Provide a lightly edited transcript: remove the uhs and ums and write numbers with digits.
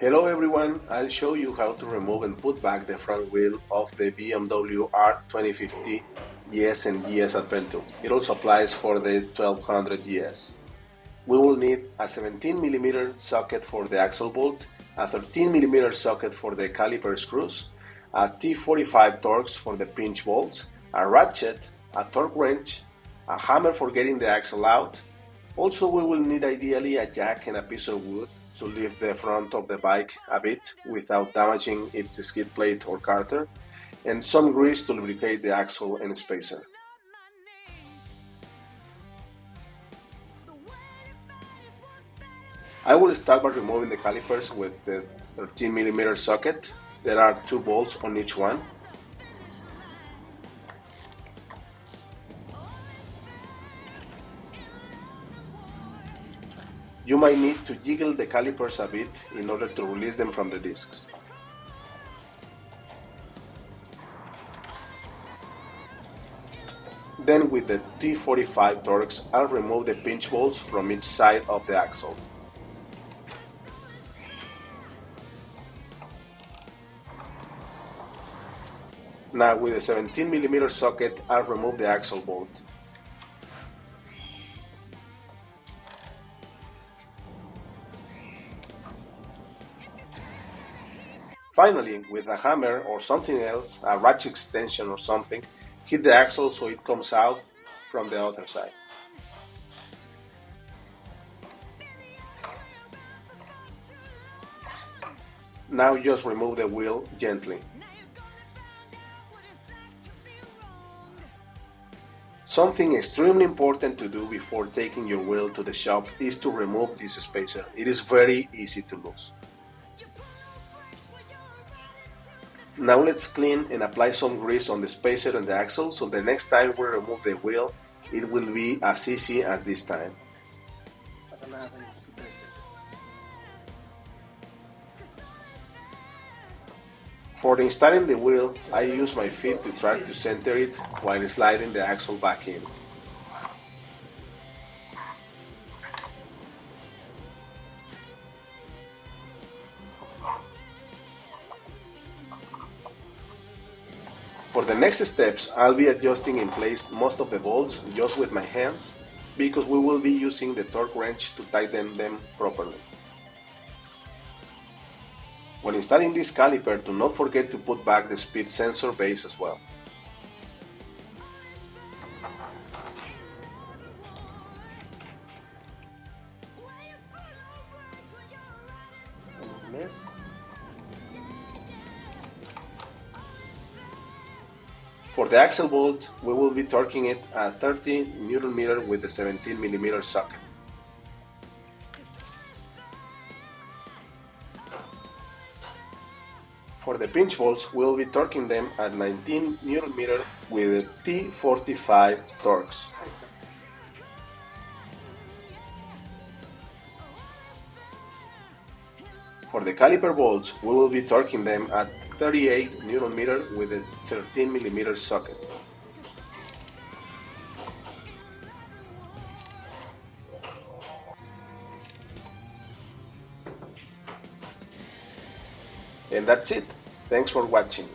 Hello everyone, I'll show you how to remove and put back the front wheel of the BMW R 2050 ES and ES Adventure. It also applies for the 1200 ES. We will need a 17mm socket for the axle bolt, a 13mm socket for the caliper screws, a T45 Torx for the pinch bolts, a ratchet, a torque wrench, a hammer for getting the axle out. Also, we will need ideally a jack and a piece of wood to lift the front of the bike a bit without damaging its skid plate or carter, and some grease to lubricate the axle and spacer. I will start by removing the calipers with the 13mm socket. There are 2 bolts on each one. You might need to jiggle the calipers a bit in order to release them from the discs. Then with the T45 Torx, I'll remove the pinch bolts from each side of the axle. Now with the 17mm socket, I'll remove the axle bolt. Finally, with a hammer or something else, a ratchet extension or something, hit the axle so it comes out from the other side. Now just remove the wheel gently. Something extremely important to do before taking your wheel to the shop is to remove this spacer. It is very easy to lose. Now let's clean and apply some grease on the spacer and the axle so the next time we remove the wheel, it will be as easy as this time. For installing the wheel, I use my feet to try to center it while sliding the axle back in. For the next steps, I'll be adjusting in place most of the bolts just with my hands because we will be using the torque wrench to tighten them properly. When installing this caliper, do not forget to put back the speed sensor base as well. For the axle bolt, we will be torquing it at 30 Nm with the 17mm socket. For the pinch bolts, we will be torquing them at 19 Nm with the T45 Torx. For the caliper bolts, we will be torquing them at 38 Nm with a 13mm socket. And that's it. Thanks for watching.